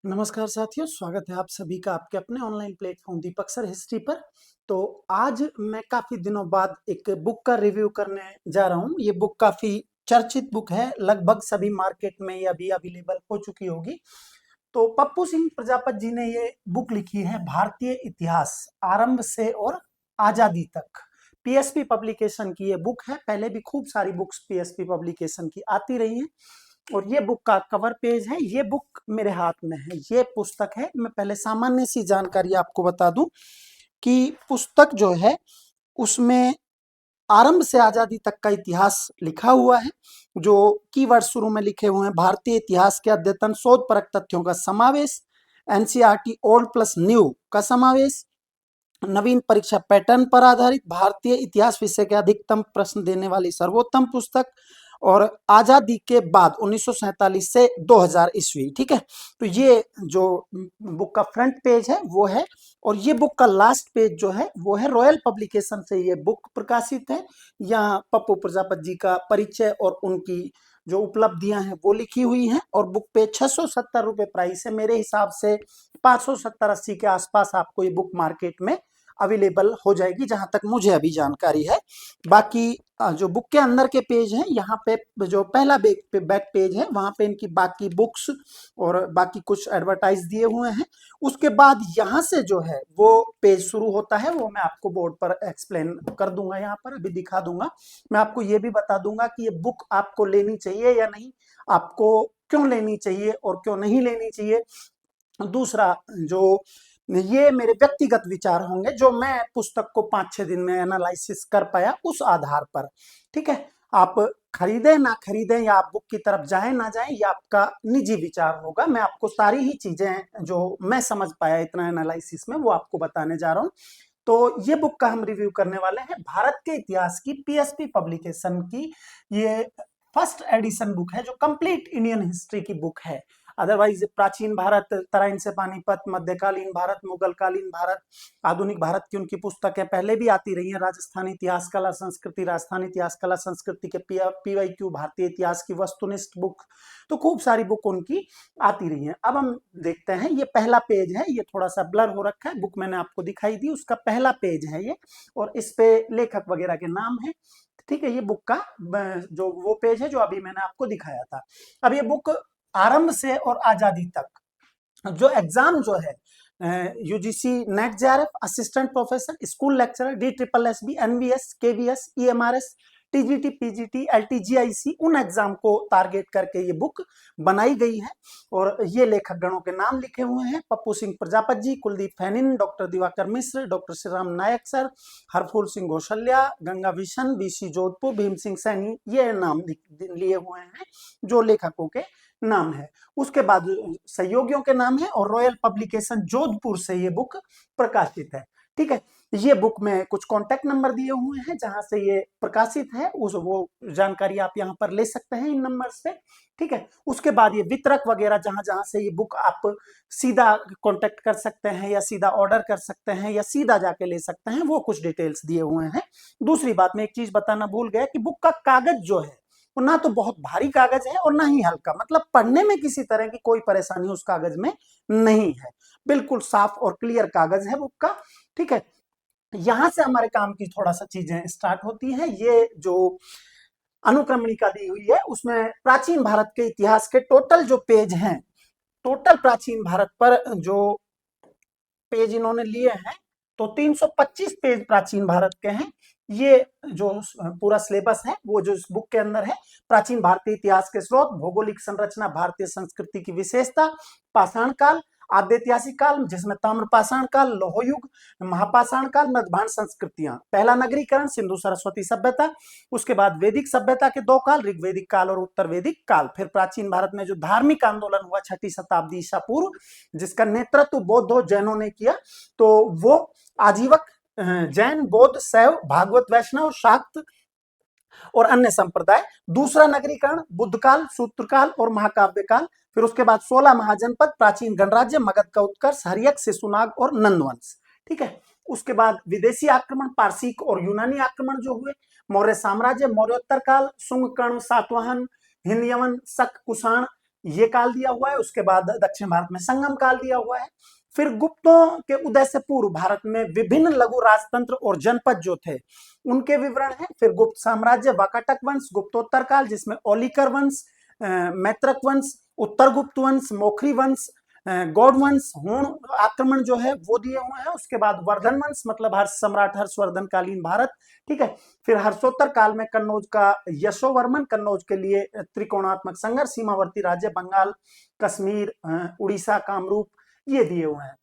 नमस्कार साथियों, स्वागत है आप सभी का आपके अपने ऑनलाइन प्लेटफॉर्म दीपक सर हिस्ट्री पर। तो आज मैं काफ़ी दिनों बाद एक बुक का रिव्यू करने जा रहा हूँ। ये बुक काफ़ी चर्चित बुक है, लगभग सभी मार्केट में ये अभी अवेलेबल हो चुकी होगी। तो पप्पू सिंह प्रजापत जी ने ये बुक लिखी है, भारतीय इतिहास आरंभ से और आज़ादी तक। पीएसपी पब्लिकेशन की ये बुक है। पहले भी खूब सारी बुक्स पीएसपी पब्लिकेशन की आती रही हैं और ये बुक का कवर पेज है। ये बुक मेरे हाथ में है, ये पुस्तक है। मैं पहले सामान्य सी जानकारी आपको बता दूं कि पुस्तक जो है उसमें आरंभ से आजादी तक का इतिहास लिखा हुआ है। जो कीवर्ड शुरू में लिखे हुए हैं, भारतीय इतिहास के अद्यतन शोध परक तथ्यों का समावेश, एनसीईआरटी ओल्ड प्लस न्यू का समावेश, नवीन परीक्षा पैटर्न पर आधारित भारतीय इतिहास विषय के अधिकतम प्रश्न देने वाली सर्वोत्तम पुस्तक, और आजादी के बाद 1947 से 2000 ईस्वी। ठीक है, तो ये जो बुक का फ्रंट पेज है वो है, और ये बुक का लास्ट पेज जो है वो है रॉयल पब्लिकेशन से ये बुक प्रकाशित है। यहाँ पप्पू प्रजापत जी का परिचय और उनकी जो उपलब्धियां हैं वो लिखी हुई हैं, और बुक पे 670 रुपये प्राइस है। मेरे हिसाब से 570-80 के आसपास आपको ये बुक मार्केट में अवेलेबल हो जाएगी, जहां तक मुझे अभी जानकारी है। बाकी जो बुक के अंदर के पेज हैं, यहाँ पे जो पहला बैक पेज है वहां पे इनकी बाकी बुक्स और बाकी कुछ एडवर्टाइज दिए हुए हैं। उसके बाद यहाँ से जो है वो पेज शुरू होता है, वो मैं आपको बोर्ड पर एक्सप्लेन कर दूंगा, यहाँ पर अभी दिखा दूंगा। मैं आपको ये भी बता दूंगा कि ये बुक आपको लेनी चाहिए या नहीं, आपको क्यों लेनी चाहिए और क्यों नहीं लेनी चाहिए। दूसरा, जो ये मेरे व्यक्तिगत विचार होंगे जो मैं पुस्तक को 5-6 दिन में एनालिसिस कर पाया उस आधार पर। ठीक है, आप खरीदें ना खरीदें या आप बुक की तरफ जाएं ना जाएं, ये आपका निजी विचार होगा। मैं आपको सारी ही चीजें जो मैं समझ पाया इतना एनालिसिस में वो आपको बताने जा रहा हूं। तो ये बुक का हम रिव्यू करने वाले हैं, भारत के इतिहास की पीएसपी पब्लिकेशन की ये फर्स्ट एडिशन बुक है, जो कंप्लीट इंडियन हिस्ट्री की बुक है। अदरवाइज प्राचीन भारत, तराइन से पानीपत, मध्यकालीन भारत, मुगल कालीन भारत, आधुनिक भारत की उनकी पुस्तकें पहले भी आती रही हैं। राजस्थान इतिहास कला संस्कृति, राजस्थान इतिहास कला संस्कृति के पीवाईक्यू, भारतीय इतिहास की वस्तुनिष्ठ बुक, तो खूब सारी बुक उनकी आती रही हैं। अब हम देखते हैं, ये पहला पेज है, ये थोड़ा सा ब्लर हो रखा है, बुक मैंने आपको दिखाई दी, उसका पहला पेज है ये, और इस पे लेखक वगैरह के नाम है। ठीक है, ये बुक का जो वो पेज है जो अभी मैंने आपको दिखाया था। अब ये बुक आरंभ से और आजादी तक जो एग्जाम जो है, UGC NET JRF, assistant professor, school lecturer, D triple S B, NVS, KVS, EMRS, TGT, PGT, LTGIC, उन एग्जाम को टारगेट करके ये बुक बनाई गई है। और ये लेखक गणों के नाम लिखे हुए हैं, Pappu Singh Prajapat ji, Kuldeep Phanin, doctor Diwakar Mishra, doctor Shri Ram Nayak sir, Harphool Singh Ghoshalya, Ganga Vishan, B C Jodhpur, Bhim Singh Saini, ये नाम लिए हुए हैं जो लेखकों के नाम है। उसके बाद सहयोगियों के नाम है, और रॉयल पब्लिकेशन जोधपुर से ये बुक प्रकाशित है। ठीक है, ये बुक में कुछ कॉन्टेक्ट नंबर दिए हुए हैं जहां से ये प्रकाशित है, उस वो जानकारी आप यहाँ पर ले सकते हैं इन नंबर्स पे। ठीक है, उसके बाद ये वितरक वगैरह जहां जहां से ये बुक आप सीधा कांटेक्ट कर सकते हैं या सीधा ऑर्डर कर सकते हैं या सीधा जाके ले सकते हैं, वो कुछ डिटेल्स दिए हुए हैं। दूसरी बात, मैं एक चीज बताना भूल गया कि बुक का कागज जो है वो ना तो बहुत भारी कागज है और ना ही हल्का, मतलब पढ़ने में किसी तरह की कोई परेशानी उस कागज में नहीं है। बिल्कुल साफ और क्लियर कागज है बुक का। ठीक है, यहां से हमारे काम की थोड़ा सा चीजें स्टार्ट होती हैं। ये जो अनुक्रमणिका दी हुई है उसमें प्राचीन भारत के इतिहास के टोटल जो पेज हैं, टोटल प्राचीन भारत पर जो पेज इन्होंने लिए हैं, तो 325 पेज प्राचीन भारत के हैं। ये जो पूरा सिलेबस है वो जो इस बुक के अंदर है, प्राचीन भारतीय इतिहास के स्रोत, भौगोलिक संरचना, भारतीय संस्कृति की विशेषता, पाषाण काल, आद्य ऐतिहासिक काल जिसमें ताम्र पाषाण काल, लौह युग, महापाषाण काल, मध्यभांड संस्कृतियां, पहला नगरीकरण, सिंधु सरस्वती सभ्यता, उसके बाद वैदिक सभ्यता के दो काल, ऋग्वेदिक काल और उत्तर वैदिक काल, फिर प्राचीन भारत में जो धार्मिक आंदोलन हुआ 6ठी शताब्दी ईसा पूर्व, जिसका नेतृत्व बौद्ध और जैनों ने किया, तो वो आजीवक जैन, बौद्ध, शैव, भागवत, वैष्णव, शाक्त और अन्य संप्रदाय। दूसरा नगरीकरण, बुद्ध काल, सूत्र काल और महाकाव्य काल। फिर उसके बाद 16 महाजनपद, प्राचीन गणराज्य, मगध का उत्कर्ष, हरियक, शिशुनाग और नंदवंश। ठीक है, उसके बाद विदेशी आक्रमण, पारसिक और यूनानी आक्रमण जो हुए, मौर्य साम्राज्य, मौर्योत्तर काल, सुंग, कर्ण, सातवाहन, हिंद, यमन, शक, कुषाण, ये काल दिया हुआ है। उसके बाद दक्षिण भारत में संगम काल दिया हुआ है। फिर गुप्तों के उदय से पूर्व भारत में विभिन्न लघु राजतंत्र और जनपद जो थे उनके विवरण है। फिर गुप्त साम्राज्य, वाकाटक वंश, गुप्तोत्तर काल जिसमें ओलिकर वंश, मैत्रक वंश, उत्तर गुप्त वंश, मोखरी वंश, गौड़ वंश, हूण आक्रमण जो है वो दिए हुए हैं। उसके बाद वर्धन वंश मतलब हर्ष सम्राट हर्षवर्धन कालीन भारत, ठीक है। फिर हर्षोत्तर काल में कन्नौज का यशोवर्मन, कन्नौज के लिए त्रिकोणात्मक संघर्ष, सीमावर्ती राज्य बंगाल, कश्मीर, उड़ीसा, कामरूप, ये दिए हुए हैं।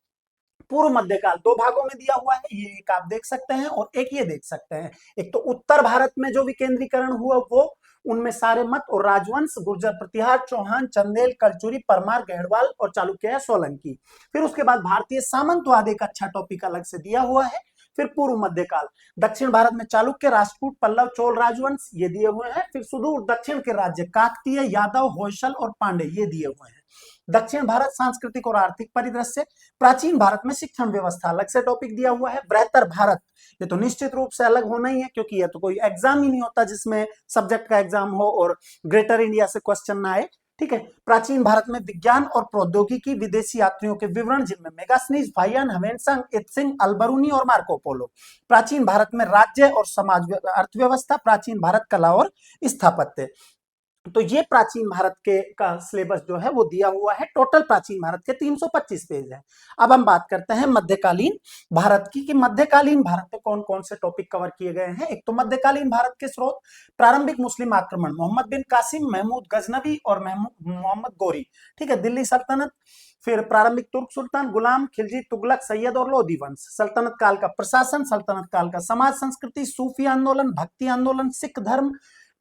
पूर्व मध्यकाल दो भागों में दिया हुआ है, ये एक आप देख सकते हैं और एक ये देख सकते हैं। एक तो उत्तर भारत में जो विकेंद्रीकरण हुआ वो, उनमें सारे मत और राजवंश गुर्जर, प्रतिहार, चौहान, चंदेल, कलचुरी, परमार, गढ़वाल और चालुक्य, सोलंकी। फिर उसके बाद भारतीय सामंतवाद एक अच्छा टॉपिक अलग से दिया हुआ है। फिर पूर्व मध्यकाल दक्षिण भारत में चालुक्य, राजपूत, पल्लव, चोल राजवंश ये दिए हुए हैं। फिर सुदूर दक्षिण के राज्य काकतीय, यादव, होयसल और पांडे ये दिए हुए हैं। दक्षिण भारत सांस्कृतिक और आर्थिक परिदृश्य, प्राचीन भारत में शिक्षण व्यवस्था अलग से टॉपिक दिया हुआ है। बृहत्तर भारत ये तो निश्चित रूप से अलग होना ही है, क्योंकि ये तो कोई एग्जाम ही नहीं होता जिसमें सब्जेक्ट का एग्जाम हो और ग्रेटर इंडिया से क्वेश्चन ना आए, ठीक है। प्राचीन भारत में विज्ञान और प्रौद्योगिकी, विदेशी यात्रियों के विवरण जिनमें मेगास्नीज, फाइयन, ह्वेनसांग, इत्सिंग, अल्बरूनी और मार्को पोलो। प्राचीन भारत में राज्य और समाज अर्थव्यवस्था, प्राचीन भारत कला और स्थापत्य। तो ये प्राचीन भारत के का सिलेबस जो है वो दिया हुआ है। टोटल प्राचीन भारत के 325 पेज है। अब हम बात करते हैं मध्यकालीन भारत की, कि मध्यकालीन भारत में कौन कौन से टॉपिक कवर किए गए हैं। एक तो मध्यकालीन भारत के स्रोत, प्रारंभिक मुस्लिम आक्रमण, मोहम्मद बिन कासिम, महमूद गजनवी और मोहम्मद गोरी, ठीक है, दिल्ली सल्तनत। फिर प्रारंभिक तुर्क सुल्तान, गुलाम, खिलजी, तुगलक, सैयद और लोधी वंश। सल्तनत काल का प्रशासन, सल्तनत काल का समाज संस्कृति, सूफी आंदोलन, भक्ति आंदोलन, सिख धर्म।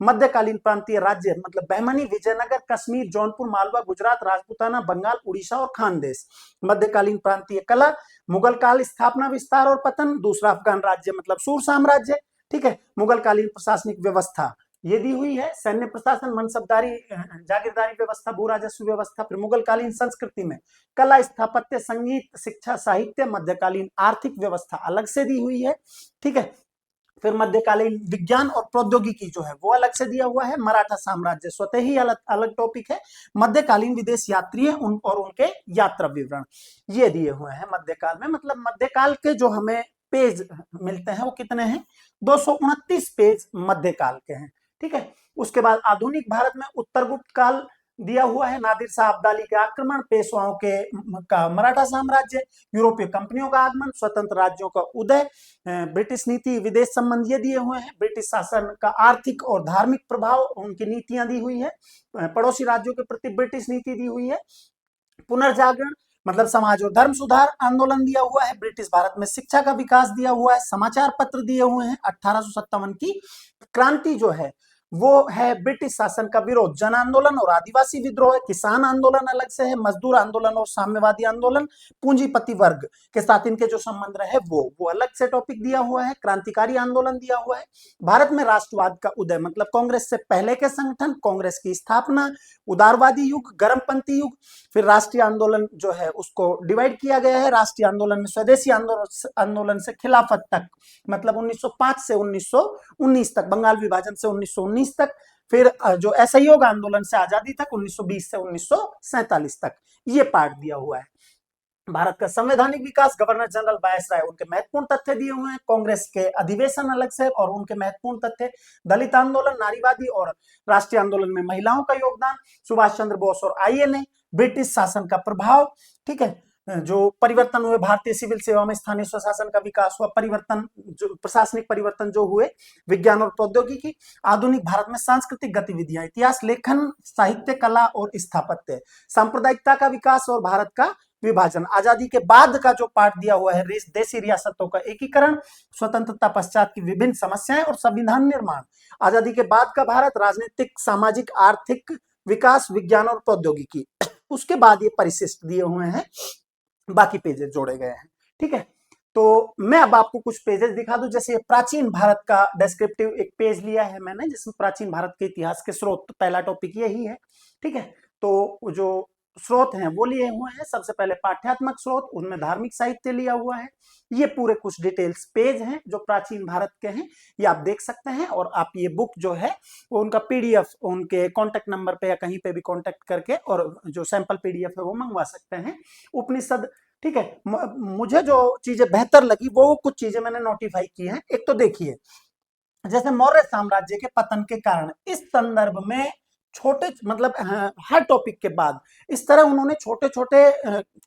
मध्यकालीन प्रांतीय राज्य मतलब बहमनी, विजयनगर, कश्मीर, जौनपुर, मालवा, गुजरात, राजपूताना, बंगाल, उड़ीसा और खानदेश। मध्यकालीन प्रांतीय कला, मुगल काल, स्थापना, विस्तार और पतन। दूसरा अफगान राज्य मतलब सूर साम्राज्य, ठीक है। मुगल कालीन प्रशासनिक व्यवस्था ये दी हुई है, सैन्य प्रशासन, मनसबदारी, जागीरदारी व्यवस्था, भू राजस्व व्यवस्था। फिर मुगल कालीन संस्कृति में कला, स्थापत्य, संगीत, शिक्षा, साहित्य। मध्यकालीन आर्थिक व्यवस्था अलग से दी हुई है, ठीक है। फिर मध्यकालीन विज्ञान और प्रौद्योगिकी जो है वो अलग से दिया हुआ है। मराठा साम्राज्य स्वतः ही अलग अलग टॉपिक है। मध्यकालीन विदेश यात्री और उनके यात्रा विवरण ये दिए हुए हैं मध्यकाल में। मतलब मध्यकाल के जो हमें पेज मिलते हैं वो कितने हैं, 229 पेज मध्यकाल के हैं, ठीक है। उसके बाद आधुनिक भारत में उत्तर गुप्त काल दिया हुआ है, नादिर शाह अब्दाली के आक्रमण, पेशवाओं के का मराठा साम्राज्य, यूरोपीय कंपनियों का आगमन, स्वतंत्र राज्यों का उदय, ब्रिटिश नीति, विदेश संबंध ये दिए हुए हैं। ब्रिटिश शासन का आर्थिक और धार्मिक प्रभाव, उनकी नीतियां दी हुई है। पड़ोसी राज्यों के प्रति ब्रिटिश नीति दी हुई है। पुनर्जागरण मतलब समाज और धर्म सुधार आंदोलन दिया हुआ है। ब्रिटिश भारत में शिक्षा का विकास दिया हुआ है। समाचार पत्र दिए हुए हैं। 1857 की क्रांति जो है वो है ब्रिटिश शासन का विरोध, जन आंदोलन और आदिवासी विद्रोह। किसान आंदोलन अलग से है, मजदूर आंदोलन और साम्यवादी आंदोलन। पूंजीपति वर्ग के साथ इनके जो संबंध रहे वो अलग से टॉपिक दिया हुआ है। क्रांतिकारी आंदोलन दिया हुआ है। भारत में राष्ट्रवाद का उदय मतलब कांग्रेस से पहले के संगठन, कांग्रेस की स्थापना, उदारवादी युग, गर्मपंथी युग। फिर राष्ट्रीय आंदोलन जो है उसको डिवाइड किया गया है। राष्ट्रीय आंदोलन में स्वदेशी आंदोलन से खिलाफत तक मतलब 1905 से 1919 तक, बंगाल विभाजन से 1919 तक। फिर जो असहयोग आंदोलन से आजादी तक 1920 से 1947 तक ये पार्ट दिया हुआ है। भारत का संवैधानिक विकास, गवर्नर जनरल वायसराय, उनके महत्वपूर्ण तथ्य दिए हुए हैं। कांग्रेस के अधिवेशन अलग से और उनके महत्वपूर्ण तथ्य। दलित आंदोलन, नारीवादी और राष्ट्रीय आंदोलन में महिलाओं का योगदान, सुभाष चंद्र बोस और आईएनए, ब्रिटिश शासन का प्रभाव, ठीक है, जो परिवर्तन हुए भारतीय सिविल सेवा में, स्थानीय स्वशासन का विकास हुआ, परिवर्तन जो प्रशासनिक परिवर्तन जो हुए, विज्ञान और प्रौद्योगिकी, आधुनिक भारत में सांस्कृतिक गतिविधियां, इतिहास लेखन, साहित्य, कला और स्थापत्य, सांप्रदायिकता का विकास और भारत का विभाजन। आजादी के बाद का जो पार्ट दिया हुआ है, देशी रियासतों का एकीकरण, स्वतंत्रता पश्चात की विभिन्न समस्याएं और संविधान निर्माण। आजादी के बाद का भारत, राजनीतिक, सामाजिक, आर्थिक विकास, विज्ञान और प्रौद्योगिकी। उसके बाद ये परिशिष्ट दिए हुए हैं, बाकी पेजेस जोड़े गए हैं, ठीक है। तो मैं अब आपको कुछ पेजेस दिखा दूं। जैसे प्राचीन भारत का डिस्क्रिप्टिव एक पेज लिया है मैंने, जिसमें प्राचीन भारत के इतिहास के स्रोत, पहला टॉपिक यही है, ठीक है। तो जो स्रोत हैं वो लिए हुए हैं। सबसे पहले पाठ्यात्मक स्रोत, उनमें धार्मिक साहित्य लिया हुआ है। ये पूरे कुछ डिटेल्स पेज हैं जो प्राचीन भारत के हैं, ये आप देख सकते हैं। और आप ये बुक जो है वो उनका पीडीएफ उनके कांटेक्ट नंबर पे या कहीं पे भी कांटेक्ट करके और जो सैंपल पीडीएफ है वो मंगवा सकते हैं। उपनिषद, ठीक है। मुझे जो चीजें बेहतर लगी वो कुछ चीजें मैंने नोटिफाई की हैं। एक तो देखिए, जैसे मौर्य साम्राज्य के पतन के कारण, इस संदर्भ में छोटे मतलब हर टॉपिक के बाद इस तरह उन्होंने छोटे छोटे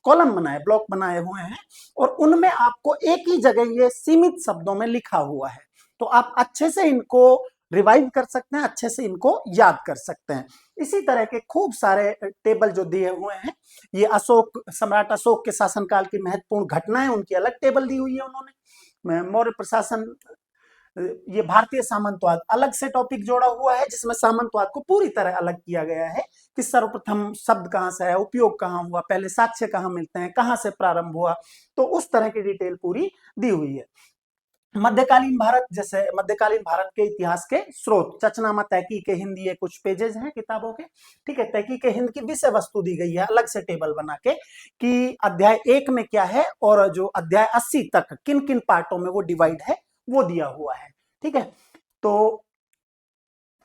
कॉलम बनाए, ब्लॉक बनाए हुए हैं, और उनमें आपको एक ही जगह ये सीमित शब्दों में लिखा हुआ है। तो आप अच्छे से इनको रिवाइव कर सकते हैं, अच्छे से इनको याद कर सकते हैं। इसी तरह के खूब सारे टेबल जो दिए हुए हैं, ये अशोक, सम्राट अशोक के शासनकाल की महत्वपूर्ण घटनाएं, उनकी अलग टेबल दी हुई है उन्होंने। मौर्य प्रशासन, ये भारतीय सामंतवाद अलग से टॉपिक जोड़ा हुआ है, जिसमें सामंतवाद को पूरी तरह अलग किया गया है कि सर्वप्रथम शब्द कहां से है, उपयोग कहां हुआ, पहले साक्ष्य कहां मिलते हैं, कहां से प्रारंभ हुआ। तो उस तरह की डिटेल पूरी दी हुई है। मध्यकालीन भारत, जैसे मध्यकालीन भारत के इतिहास के स्रोत, चचनामा तहकीक हिंद, ये कुछ पेजेस हैं किताबों के, ठीक है। तहकीक हिंद की विषय वस्तु दी गई है अलग से टेबल बना के कि अध्याय 1 में क्या है और जो अध्याय 80 तक किन किन पार्टों में वो डिवाइड है वो दिया हुआ है, ठीक है। तो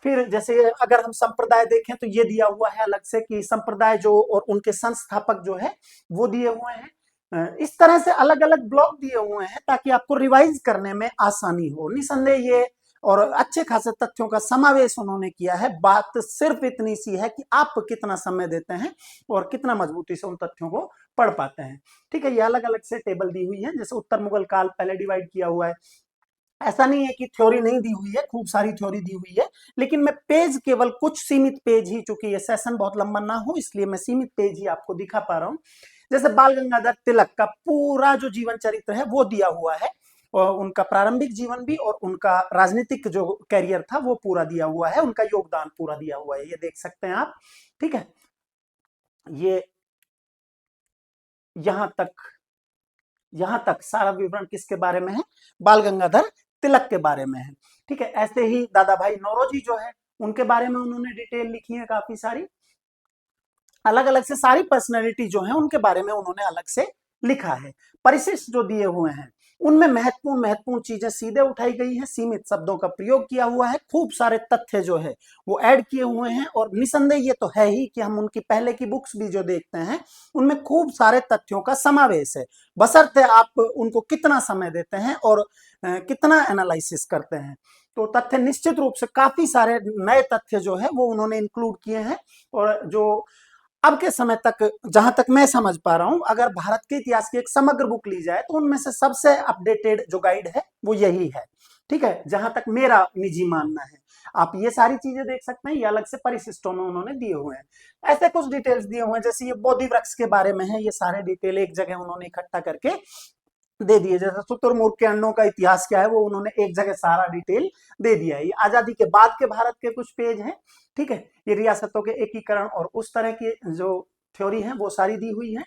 फिर जैसे अगर हम संप्रदाय देखें तो ये दिया हुआ है अलग से कि संप्रदाय जो और उनके संस्थापक जो है वो दिए हुए हैं। इस तरह से अलग अलग ब्लॉक दिए हुए हैं ताकि आपको रिवाइज करने में आसानी हो। निसंदेह ये और अच्छे खासे तथ्यों का समावेश उन्होंने किया है। बात सिर्फ इतनी सी है कि आप कितना समय देते हैं और कितना मजबूती से उन तथ्यों को पढ़ पाते हैं, ठीक है। ये अलग अलग से टेबल दी हुई है। जैसे उत्तर मुगल काल पहले डिवाइड किया हुआ है। ऐसा नहीं है कि थ्योरी नहीं दी हुई है, खूब सारी थ्योरी दी हुई है, लेकिन मैं पेज केवल कुछ सीमित पेज ही, चूंकि ये सेशन बहुत लंबा ना हो इसलिए मैं सीमित पेज ही आपको दिखा पा रहा हूं। जैसे बाल गंगाधर तिलक का पूरा जो जीवन चरित्र है वो दिया हुआ है, और उनका प्रारंभिक जीवन भी और उनका राजनीतिक जो कैरियर था वो पूरा दिया हुआ है, उनका योगदान पूरा दिया हुआ है, ये देख सकते हैं आप, ठीक है। ये यहां तक, यहां तक सारा विवरण किसके बारे में है, बाल गंगाधर तिलक के बारे में है, ठीक है। ऐसे ही दादा भाई नौरोजी जो है उनके बारे में उन्होंने डिटेल लिखी है काफी सारी, अलग अलग से सारी पर्सनैलिटी जो है उनके बारे में उन्होंने अलग से लिखा है। परिशिष्ट जो दिए हुए हैं उनमें महत्वपूर्ण महत्वपूर्ण चीजें सीधे उठाई गई हैं, सीमित शब्दों का प्रयोग किया हुआ है, खूब सारे तथ्य जो है वो ऐड किए हुए हैं। और निसंदेह ये तो है ही कि हम उनकी पहले की बुक्स भी जो देखते हैं उनमें खूब सारे तथ्यों का समावेश है, बशर्ते आप उनको कितना समय देते हैं और कितना एनालिसिस करते हैं। तो तथ्य निश्चित रूप से काफी सारे नए तथ्य जो है वो उन्होंने इंक्लूड किए हैं। और जो अब के समय तक जहां तक मैं समझ पा रहा हूं, अगर भारत के इतिहास की एक समग्र बुक ली जाए तो उनमें से सबसे अपडेटेड जो गाइड है वो यही है, ठीक है, जहां तक मेरा निजी मानना है। आप ये सारी चीजें देख सकते हैं, ये अलग से परिशिष्टों में उन्होंने दिए हुए हैं। ऐसे कुछ डिटेल्स दिए हुए हैं, जैसे ये बोधि वृक्ष के बारे में है, ये सारे डिटेल एक जगह उन्होंने इकट्ठा करके दे दिए। जैसे शुतुरमुर्ग के अंडों का इतिहास क्या है वो उन्होंने एक जगह सारा डिटेल दे दिया है। ये आजादी के बाद के भारत के कुछ पेज हैं, ठीक है। ये रियासतों के एकीकरण और उस तरह की जो थ्योरी है वो सारी दी हुई है।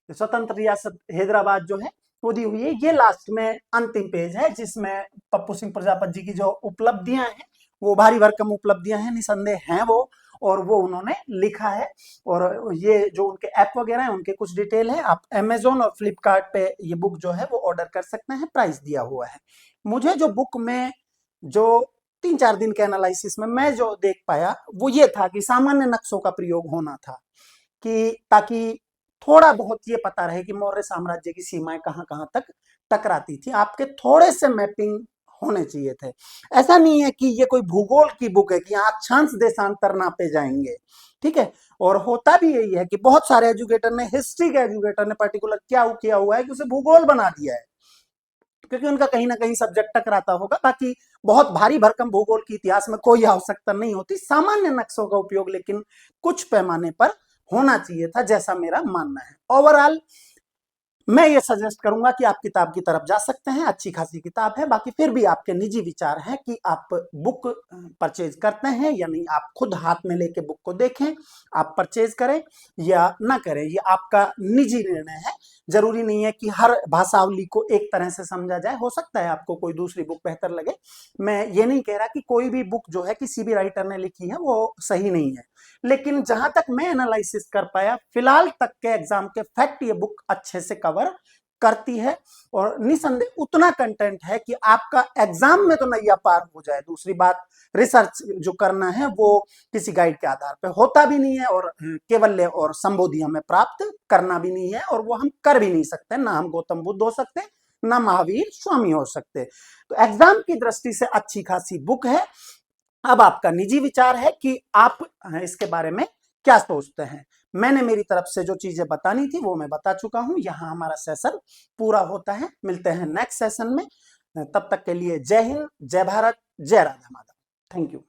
स्वतंत्र रियासत हैदराबाद जो है वो दी हुई है। ये लास्ट में अंतिम पेज है जिसमें पप्पू सिंह प्रजापति जी की जो उपलब्धियां हैं वो भारी भरकम उपलब्धियां हैं, निसंदेह हैं वो, और वो उन्होंने लिखा है। और ये जो उनके ऐप वगैरह हैं उनके कुछ डिटेल है, आप अमेजोन और फ्लिपकार्ट पे ये बुक जो है वो ऑर्डर कर सकते हैं, प्राइस दिया हुआ है। मुझे जो बुक में जो 3-4 दिन के एनालिसिस में मैं जो देख पाया वो ये था कि सामान्य नक्शों का प्रयोग होना था, कि ताकि थोड़ा बहुत ये पता रहे कि मौर्य साम्राज्य की सीमाएं कहां कहां तक टकराती थी। आपके थोड़े से मैपिंग होने चाहिए थे। ऐसा नहीं है कि ये कोई भूगोल की बुक है कि यहाँ अक्षांश देशांतर नापे जाएंगे, ठीक है। और होता भी यही है कि बहुत सारे एजुकेटर ने, हिस्ट्री के एजुकेटर ने पर्टिकुलर क्या किया हुआ है कि उसे भूगोल बना दिया है, क्योंकि उनका कहीं ना कहीं सब्जेक्ट टकराता होगा। बाकी बहुत भारी भरकम भूगोल की इतिहास में कोई आवश्यकता नहीं होती, सामान्य नक्शों का उपयोग लेकिन कुछ पैमाने पर होना चाहिए था, जैसा मेरा मानना है। ओवरऑल मैं ये सजेस्ट करूंगा कि आप किताब की तरफ जा सकते हैं, अच्छी खासी किताब है। बाकी फिर भी आपके निजी विचार हैं कि आप बुक परचेज करते हैं या नहीं, आप खुद हाथ में लेके बुक को देखें, आप परचेज करें या ना करें, ये आपका निजी निर्णय है। जरूरी नहीं है कि हर भाषावली को एक तरह से समझा जाए, हो सकता है आपको कोई दूसरी बुक बेहतर लगे। मैं ये नहीं कह रहा कि कोई भी बुक जो है किसी भी राइटर ने लिखी है वो सही नहीं है, लेकिन जहां तक मैं एनालिसिस कर पाया फिलहाल तक के एग्जाम के फैक्ट ये बुक अच्छे से कवर करती है, और निसंदेह उतना कंटेंट है कि आपका एग्जाम में तो नैया पार हो जाए। दूसरी बात, रिसर्च जो करना है वो किसी गाइड के आधार पर होता भी नहीं है, और केवल्य और संबोधि हमें प्राप्त करना भी नहीं है, और वो हम कर भी नहीं सकते। ना हम गौतम बुद्ध हो सकते, ना महावीर स्वामी हो सकते। तो एग्जाम की दृष्टि से अच्छी खासी बुक है। अब आपका निजी विचार है कि आप इसके बारे में क्या सोचते हैं। मैंने मेरी तरफ से जो चीजें बतानी थी वो मैं बता चुका हूं। यहां हमारा सेशन पूरा होता है। मिलते हैं नेक्स्ट सेशन में। तब तक के लिए जय हिंद, जय भारत, जय राधा माधव। Thank you.